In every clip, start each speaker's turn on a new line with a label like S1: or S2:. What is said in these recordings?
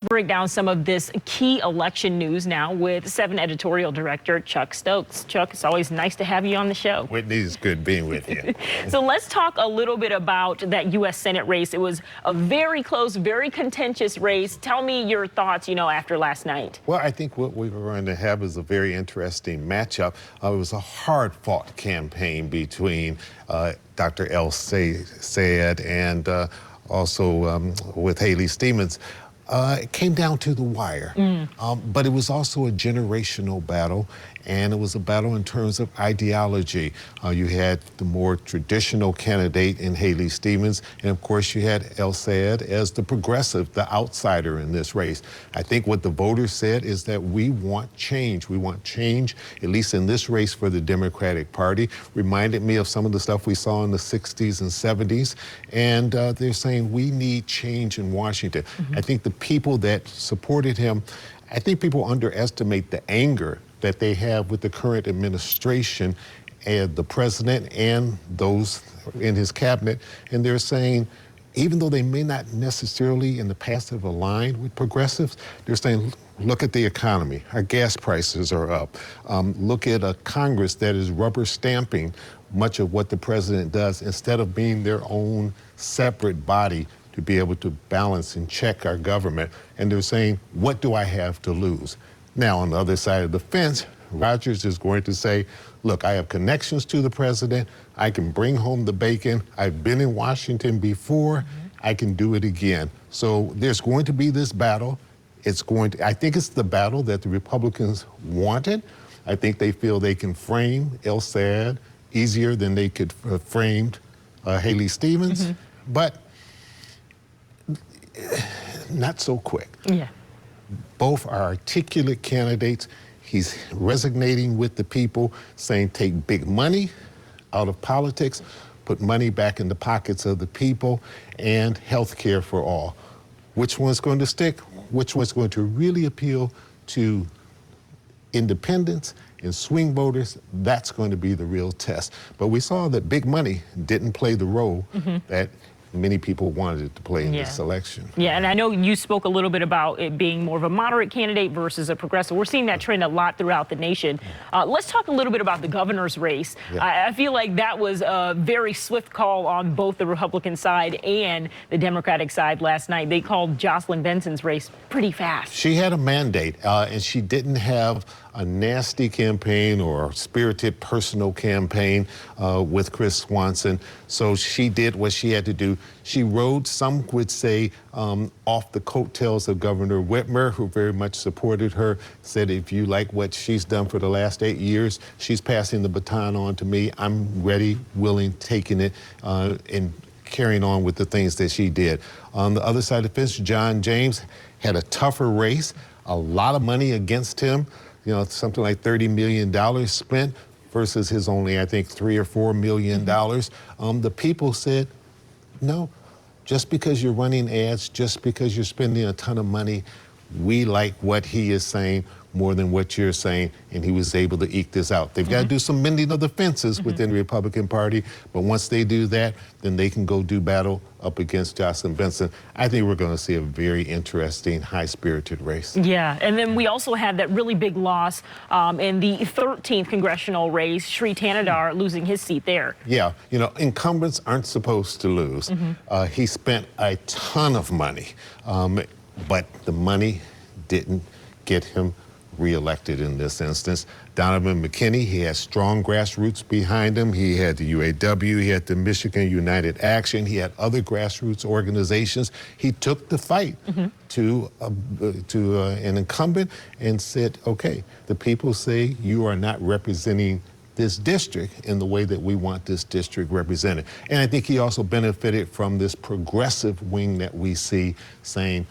S1: break down some of this key election news now with 7 editorial director Chuck Stokes. Chuck, it's always nice to have you on the show.
S2: Whitney, it's good being with you.
S1: So let's talk a little bit about that U.S. Senate race. It was a very close, very contentious race. Tell me your thoughts, after last night.
S2: Well, I think what we were going to have is a very interesting matchup. It was a hard-fought campaign between Dr. Sayed and also with Haley Stevens. It came down to the wire, but it was also a generational battle, and it was a battle in terms of ideology. You had the more traditional candidate in Haley Stevens, and of course you had Sayed as the progressive, the outsider in this race. I think what the voters said is that we want change. We want change, at least in this race for the Democratic Party. Reminded me of some of the stuff we saw in the 60s and 70s, and they're saying we need change in Washington. I think the people that supported him, I think people underestimate the anger that they have with the current administration and the president and those in his cabinet. And they're saying, even though they may not necessarily in the past have aligned with progressives, they're saying, look at the economy. Our gas prices are up. Look at a Congress that is rubber stamping much of what the president does instead of being their own separate body to be able to balance and check our government. And they're saying, what do I have to lose? Now, on the other side of the fence, Rogers is going to say, look, I have connections to the president. I can bring home the bacon. I've been in Washington before. I can do it again. So there's going to be this battle. I think it's the battle that the Republicans wanted. I think they feel they can frame Sayed easier than they could have framed Haley Stevens, but not so quick.
S1: Yeah.
S2: Both are articulate candidates. He's resonating with the people, saying take big money out of politics, put money back in the pockets of the people, and health care for all. Which one's going to stick? Which one's going to really appeal to independents and swing voters? That's going to be the real test. But we saw that big money didn't play the role that many people wanted it to play in this election. Yeah,
S1: and I know you spoke a little bit about it being more of a moderate candidate versus a progressive. We're seeing that trend a lot throughout the nation. Let's talk a little bit about the governor's race. I feel like that was a very swift call on both the Republican side and the Democratic side last night. They called Jocelyn Benson's race pretty fast.
S2: She had a mandate, and she didn't have a nasty campaign or a spirited personal campaign with Chris Swanson. So she did what she had to do. She rode, some would say, off the coattails of Governor Whitmer, who very much supported her, said, if you like what she's done for the last 8 years, she's passing the baton on to me. I'm ready, willing, taking it, and carrying on with the things that she did. On the other side of the fence, John James had a tougher race, a lot of money against him. Something like $30 million spent versus his only, I think, $3 or $4 million. The people said, no, just because you're running ads, just because you're spending a ton of money, we like what he is saying more than what you're saying, and he was able to eke this out. They've got to do some mending of the fences within the Republican Party, but once they do that, then they can go do battle up against Jocelyn Benson. I think we're going to see a very interesting, high-spirited race.
S1: Yeah, and then we also had that really big loss in the 13th congressional race, Sri Tanadar losing his seat there.
S2: Yeah, incumbents aren't supposed to lose. He spent a ton of money, but the money didn't get him reelected in this instance. Donovan McKinney, he has strong grassroots behind him. He had the UAW, he had the Michigan United Action, he had other grassroots organizations. He took the fight to an incumbent and said, okay, the people say you are not representing this district in the way that we want this district represented. And I think he also benefited from this progressive wing that we see saying,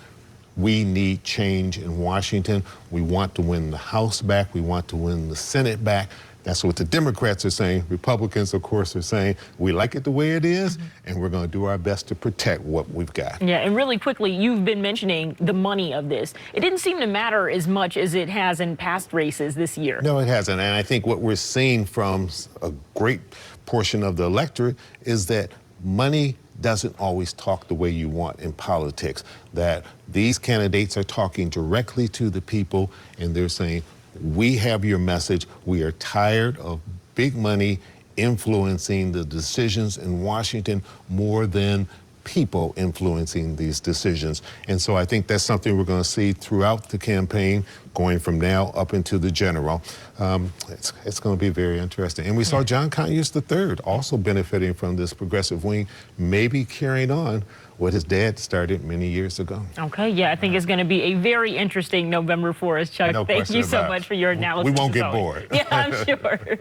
S2: we need change in Washington. We want to win the House back. We want to win the Senate back. That's what the Democrats are saying. Republicans, of course, are saying, we like it the way it is, and we're going to do our best to protect what we've got.
S1: Yeah, and really quickly, you've been mentioning the money of this. It didn't seem to matter as much as it has in past races this year.
S2: No, it hasn't. And I think what we're seeing from a great portion of the electorate is that money doesn't always talk the way you want in politics, that these candidates are talking directly to the people and they're saying, we have your message. We are tired of big money influencing the decisions in Washington more than people influencing these decisions. And so I think that's something we're going to see throughout the campaign, going from now up into the general. It's going to be very interesting. And we saw John Conyers III also benefiting from this progressive wing, maybe carrying on what his dad started many years ago.
S1: Okay, yeah, I think it's going to be a very interesting November for us, Chuck.
S2: No
S1: Thank you so much for your analysis.
S2: We won't get bored.
S1: Yeah, I'm sure.